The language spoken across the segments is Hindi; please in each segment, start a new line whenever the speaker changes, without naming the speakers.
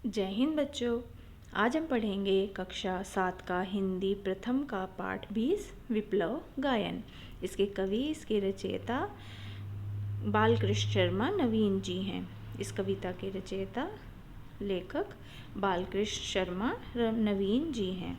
जय हिंद बच्चों। आज हम पढ़ेंगे कक्षा 7 का हिंदी प्रथम का पाठ 20 विप्लव गायन। इसके कवि, इसके रचयिता बालकृष्ण शर्मा नवीन जी हैं। इस कविता के रचयिता लेखक बालकृष्ण शर्मा नवीन जी हैं।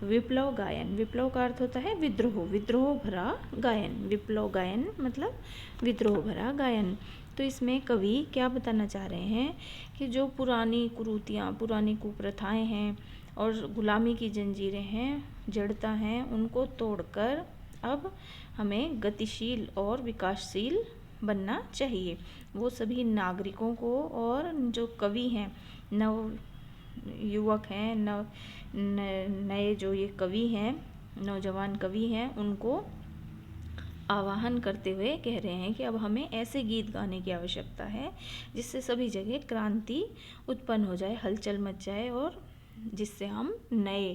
विप्लव गायन, विप्लव का अर्थ होता है विद्रोह, विद्रोह भरा गायन। विप्लव गायन मतलब विद्रोह भरा गायन। तो इसमें कवि क्या बताना चाह रहे हैं कि जो पुरानी कुरीतियाँ, पुरानी कुप्रथाएं हैं और गुलामी की जंजीरें हैं, जड़ता हैं, उनको तोड़कर अब हमें गतिशील और विकासशील बनना चाहिए। वो सभी नागरिकों को और जो कवि हैं, नव युवक हैं, नए जो ये कवि हैं, नौजवान कवि हैं, उनको आह्वान करते हुए कह रहे हैं कि अब हमें ऐसे गीत गाने की आवश्यकता है जिससे सभी जगह क्रांति उत्पन्न हो जाए, हलचल मच जाए और जिससे हम नए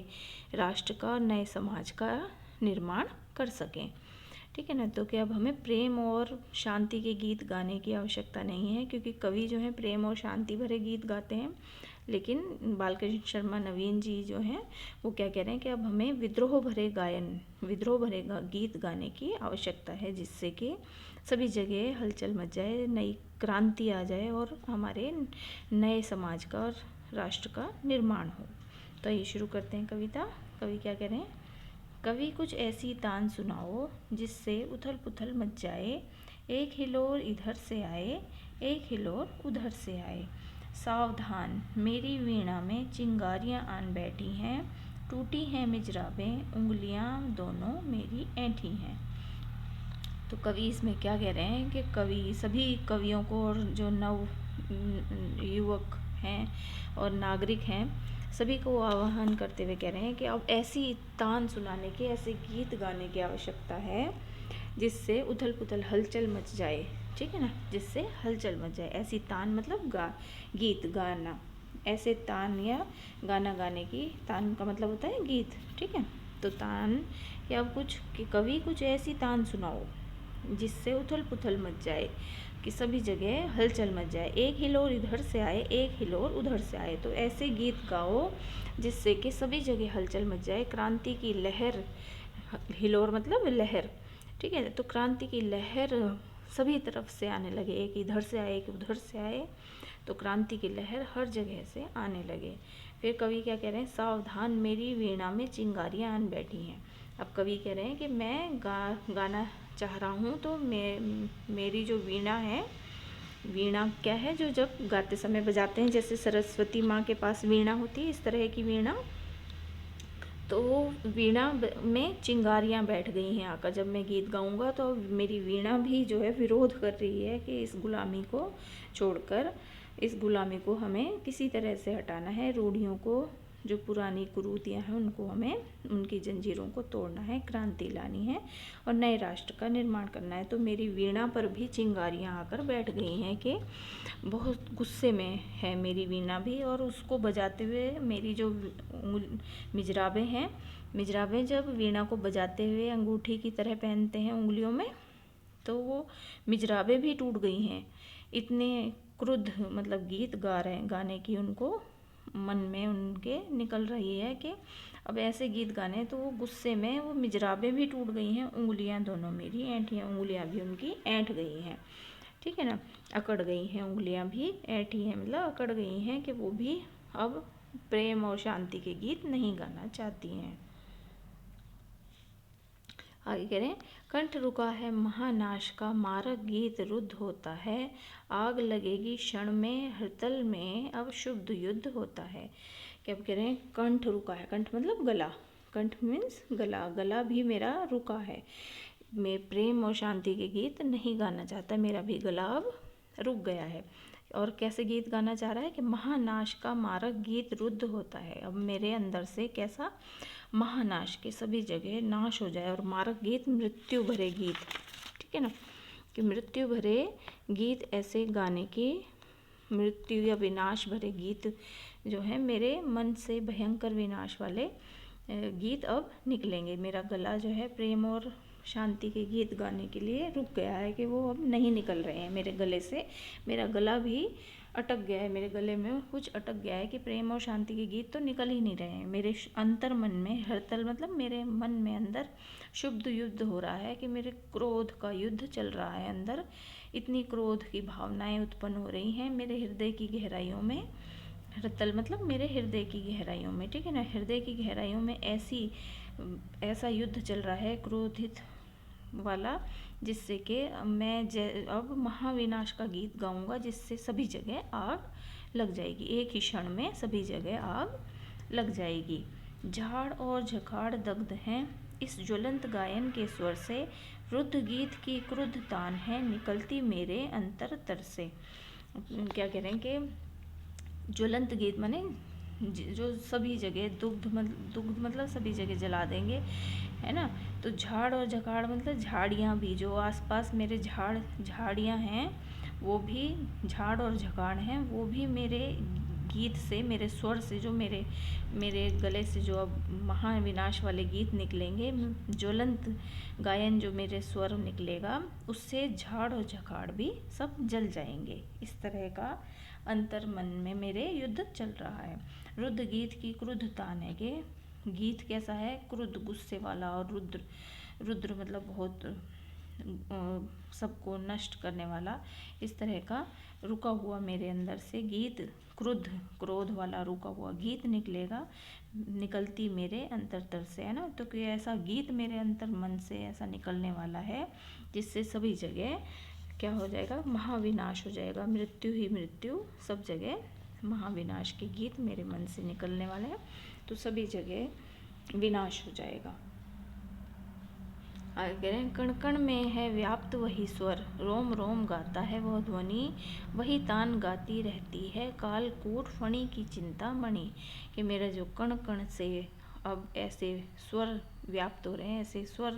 राष्ट्र का, नए समाज का निर्माण कर सकें। ठीक है ना। तो कि अब हमें प्रेम और शांति के गीत गाने की आवश्यकता नहीं है, क्योंकि कवि जो है प्रेम और शांति भरे गीत गाते हैं, लेकिन बालकृष्ण शर्मा नवीन जी जो हैं वो क्या कह रहे हैं कि अब हमें विद्रोह भरे गायन, विद्रोह भरे गीत गाने की आवश्यकता है, जिससे कि सभी जगह हलचल मच जाए, नई क्रांति आ जाए और हमारे नए समाज का और राष्ट्र का निर्माण हो। तो ये शुरू करते हैं कविता। कवि क्या कह रहे हैं? कवि कुछ ऐसी तान सुनाओ जिससे उथल पुथल मच जाए, एक हिलोर इधर से आए, एक हिलोर उधर से आए। सावधान मेरी वीणा में चिंगारियां आन बैठी हैं, टूटी हैं मिजराबें, उंगलियां दोनों मेरी ऐंठी हैं। तो कवि इसमें क्या कह रहे हैं कि कवि सभी कवियों को और जो नव युवक हैं और नागरिक हैं, सभी को आह्वान करते हुए कह रहे हैं कि अब ऐसी तान सुनाने की, ऐसे गीत गाने की आवश्यकता है जिससे उथल पुथल हलचल मच जाए। ठीक है ना, जिससे हलचल मच जाए। ऐसी तान मतलब गीत गाना, ऐसे तान या गाना गाने की, तान का मतलब होता है गीत। ठीक है। तो तान कि अब कि कवि कुछ ऐसी तान सुनाओ जिससे उथल पुथल मच जाए, कि सभी जगह हलचल मच जाए, एक हिलोर इधर से आए, एक हिलोर उधर से आए। तो ऐसे गीत गाओ जिससे कि सभी जगह हलचल मच जाए, क्रांति की लहर, हिलोर मतलब लहर। ठीक है। तो क्रांति की लहर सभी तरफ से आने लगे, एक इधर से आए, एक उधर से आए, तो क्रांति की लहर हर जगह से आने लगे। फिर कवि क्या कह रहे हैं? सावधान मेरी वीणा में चिंगारियां आन बैठी हैं। अब कवि कह रहे हैं कि मैं गाना चाह रहा हूँ, तो मेरी जो वीणा है, वीणा क्या है जो जब गाते समय बजाते हैं, जैसे सरस्वती माँ के पास वीणा होती है, इस तरह की वीणा। तो वीणा में चिंगारियां बैठ गई हैं आकर। जब मैं गीत गाऊंगा तो मेरी वीणा भी जो है विरोध कर रही है कि इस गुलामी को छोड़कर, इस गुलामी को हमें किसी तरह से हटाना है, रूढ़ियों को, जो पुरानी कुरीतियाँ हैं उनको हमें, उनकी जंजीरों को तोड़ना है, क्रांति लानी है और नए राष्ट्र का निर्माण करना है। तो मेरी वीणा पर भी चिंगारियां आकर बैठ गई हैं कि बहुत गुस्से में है मेरी वीणा भी, और उसको बजाते हुए मेरी जो मिजराबें हैं, मिजराबें जब वीणा को बजाते हुए अंगूठी की तरह पहनते हैं उंगलियों में, तो वो मिजराबें भी टूट गई हैं। इतने क्रुद्ध मतलब गीत गाने की उनको मन में उनके निकल रही है कि अब ऐसे गीत गाने, तो वो गुस्से में वो मिजराबें भी टूट गई हैं, उंगलियां दोनों मेरी ऐंठी हैं, उंगलियां भी उनकी ऐंठ गई हैं। ठीक है ना, अकड़ गई हैं, उंगलियां भी ऐंठी हैं मतलब अकड़ गई हैं, कि वो भी अब प्रेम और शांति के गीत नहीं गाना चाहती हैं। आगे कह रहे हैं, कंठ रुका है महानाश का, मारक गीत रुद्ध होता है, आग लगेगी क्षण में, हरतल में अब शुद्ध युद्ध होता है। क्या कह रहे हैं? कंठ रुका है, कंठ मतलब गला, कंठ मीन्स गला, गला भी मेरा रुका है, मैं प्रेम और शांति के गीत नहीं गाना चाहता, मेरा भी गला अब रुक गया है। और कैसे गीत गाना चाह रहा है कि महानाश का मारक गीत रुद्ध होता है। अब मेरे अंदर से कैसा महानाश के सभी जगह नाश हो जाए, और मारक गीत मृत्यु भरे गीत। ठीक है ना, कि मृत्यु भरे गीत ऐसे गाने की, मृत्यु या विनाश भरे गीत जो है मेरे मन से, भयंकर विनाश वाले गीत अब निकलेंगे। मेरा गला जो है प्रेम और शांति के गीत गाने के लिए रुक गया है, कि वो अब नहीं निकल रहे हैं मेरे गले से, मेरा गला भी अटक गया है, मेरे गले में कुछ अटक गया है कि प्रेम और शांति के गीत तो निकल ही नहीं रहे हैं। मेरे अंतर मन में हड़तल, मतलब मेरे मन में अंदर शुद्ध युद्ध हो रहा है कि मेरे क्रोध का युद्ध चल रहा है। अंदर इतनी क्रोध की भावनाएं उत्पन्न हो रही हैं मेरे हृदय की गहराइयों में। हड़तल मतलब मेरे हृदय की गहराइयों में, ठीक है ना। हृदय की गहराइयों में ऐसा युद्ध चल रहा है क्रोधित वाला, जिससे कि मैं अब महाविनाश का गीत गाऊंगा, जिससे सभी जगह आग लग जाएगी। एक ही क्षण में सभी जगह आग लग जाएगी। झाड़ और झखाड़ दग्ध हैं इस ज्वलंत गायन के स्वर से, रुद्र गीत की क्रुद्ध तान है निकलती मेरे अंतरतर से। क्या कह रहे हैं कि ज्वलंत गीत माने जो सभी जगह दुग्ध मतलब सभी जगह जला देंगे, है ना। तो झाड़ और झकाड़ मतलब झाड़ियाँ भी, जो आसपास मेरे झाड़ियाँ हैं वो भी, झाड़ और झकाड़ हैं वो भी मेरे गीत से, मेरे स्वर से, जो मेरे गले से जो अब महाविनाश वाले गीत निकलेंगे, ज्वलंत गायन जो मेरे स्वर निकलेगा, उससे झाड़ और झकाड़ भी सब जल जाएंगे। इस तरह का अंतर मन में मेरे युद्ध चल रहा है। रुद्र गीत की क्रुद्ध तान है कि गीत कैसा है, क्रुद्ध, गुस्से वाला। और रुद्र मतलब बहुत सबको नष्ट करने वाला। इस तरह का रुका हुआ मेरे अंदर से गीत, क्रोध वाला रुका हुआ गीत निकलेगा, निकलती मेरे अंतरतर से, है ना। तो कि ऐसा गीत मेरे अंतर मन से ऐसा निकलने वाला है जिससे सभी जगह क्या हो जाएगा, महाविनाश हो जाएगा। मृत्यु ही मृत्यु, सब जगह महाविनाश के गीत मेरे मन से निकलने वाले हैं, तो सभी जगह विनाश हो जाएगा। आगे कह रहे हैं, कण कण में है व्याप्त वही स्वर, रोम रोम गाता है वह ध्वनि, वही तान गाती रहती है कालकूट फणी की चिंता मणि। कि मेरा जो कण कण से अब ऐसे स्वर व्याप्त हो रहे हैं, ऐसे स्वर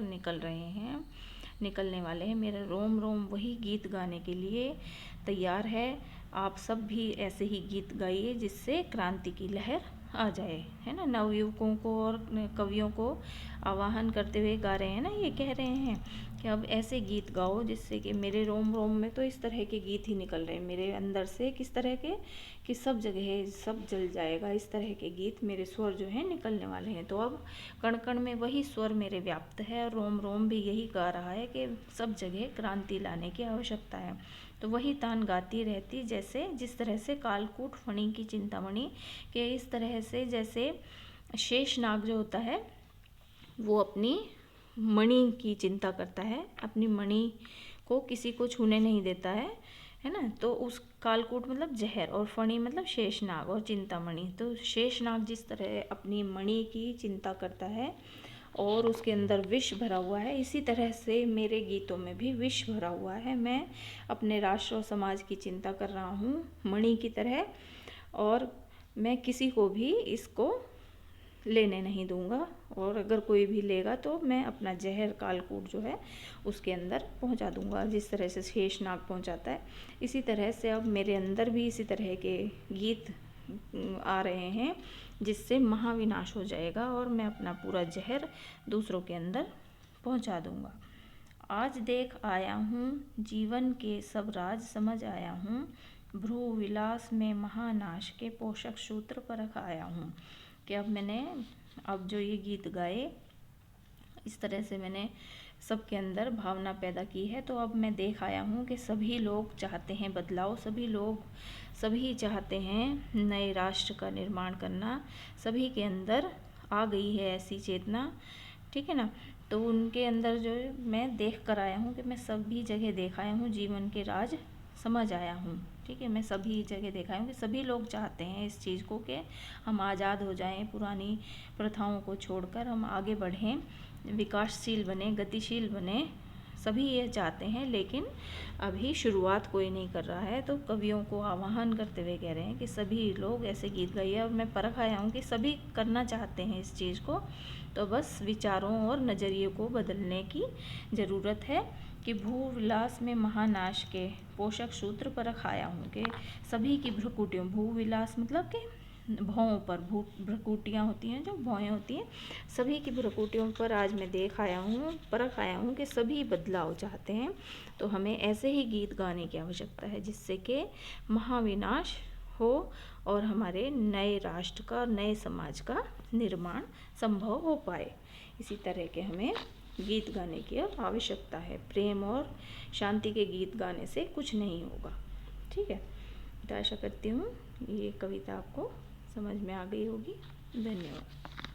निकलने वाले हैं। मेरा रोम रोम वही गीत गाने के लिए तैयार है। आप सब भी ऐसे ही गीत गाइए जिससे क्रांति की लहर आ जाए, है ना। नवयुवकों को और कवियों को आवाहन करते हुए गा रहे हैं ना, ये कह रहे हैं कि अब ऐसे गीत गाओ जिससे कि मेरे रोम रोम में तो इस तरह के गीत ही निकल रहे हैं मेरे अंदर से, किस तरह के, कि सब जगह सब जल जाएगा। इस तरह के गीत मेरे स्वर जो हैं निकलने वाले हैं। तो अब कण कण में वही स्वर मेरे व्याप्त है और रोम रोम भी यही गा रहा है कि सब जगह क्रांति लाने की आवश्यकता है। तो वही तान गाती रहती, जैसे जिस तरह से कालकूट फणी की चिंतामणि, के इस तरह से जैसे शेषनाग जो होता है वो अपनी मणि की चिंता करता है, अपनी मणि को किसी को छूने नहीं देता है ना। तो उस कालकूट मतलब जहर, और फणी मतलब शेषनाग, और चिंतामणि, तो शेषनाग जिस तरह अपनी मणि की चिंता करता है और उसके अंदर विष भरा हुआ है, इसी तरह से मेरे गीतों में भी विष भरा हुआ है। मैं अपने राष्ट्र और समाज की चिंता कर रहा हूँ मणि की तरह, और मैं किसी को भी इसको लेने नहीं दूंगा, और अगर कोई भी लेगा तो मैं अपना जहर कालकूट जो है उसके अंदर पहुंचा दूंगा, जिस तरह से शेषनाग पहुंचाता है। इसी तरह से अब मेरे अंदर भी इसी तरह के गीत आ रहे हैं जिससे महाविनाश हो जाएगा और मैं अपना पूरा जहर दूसरों के अंदर पहुंचा दूंगा। आज देख आया हूँ जीवन के सब राज समझ आया हूँ, भ्रू विलास में महानाश के पोषक सूत्र परख आया हूँ। कि अब जो ये गीत गाए, इस तरह से मैंने सबके अंदर भावना पैदा की है। तो अब मैं देख आया हूँ कि सभी लोग चाहते हैं बदलाव, सभी चाहते हैं नए राष्ट्र का निर्माण करना, सभी के अंदर आ गई है ऐसी चेतना, ठीक है ना। तो उनके अंदर जो मैं देख कर आया हूँ कि मैं सभी जगह देख आया हूँ, जीवन के राज समझ आया हूँ, ठीक है। मैं सभी जगह देखा हूँ कि सभी लोग चाहते हैं इस चीज़ को कि हम आज़ाद हो जाएं, पुरानी प्रथाओं को छोड़कर हम आगे बढ़ें, विकासशील बने, गतिशील बने, सभी ये चाहते हैं। लेकिन अभी शुरुआत कोई नहीं कर रहा है। तो कवियों को आह्वान करते हुए कह रहे हैं कि सभी लोग ऐसे गीत गाइए, और मैं परख आया हूँ कि सभी करना चाहते हैं इस चीज़ को। तो बस विचारों और नज़रिए को बदलने की ज़रूरत है। कि भू विलास में महानाश के पोषक सूत्र परख आया हूँ कि सभी की भ्रुकुटियों, भू विलास मतलब कि भौं पर भ्रुकुटियाँ होती हैं, जो भौएँ होती हैं, सभी की भ्रुकुटियों पर आज मैं परख आया हूँ कि सभी बदलाव चाहते हैं। तो हमें ऐसे ही गीत गाने की आवश्यकता है जिससे कि महाविनाश हो और हमारे नए राष्ट्र का, नए समाज का निर्माण संभव हो पाए। इसी तरह के हमें गीत गाने की आवश्यकता है। प्रेम और शांति के गीत गाने से कुछ नहीं होगा। ठीक है, तो आशा करती हूँ ये कविता आपको समझ में आ गई होगी। धन्यवाद।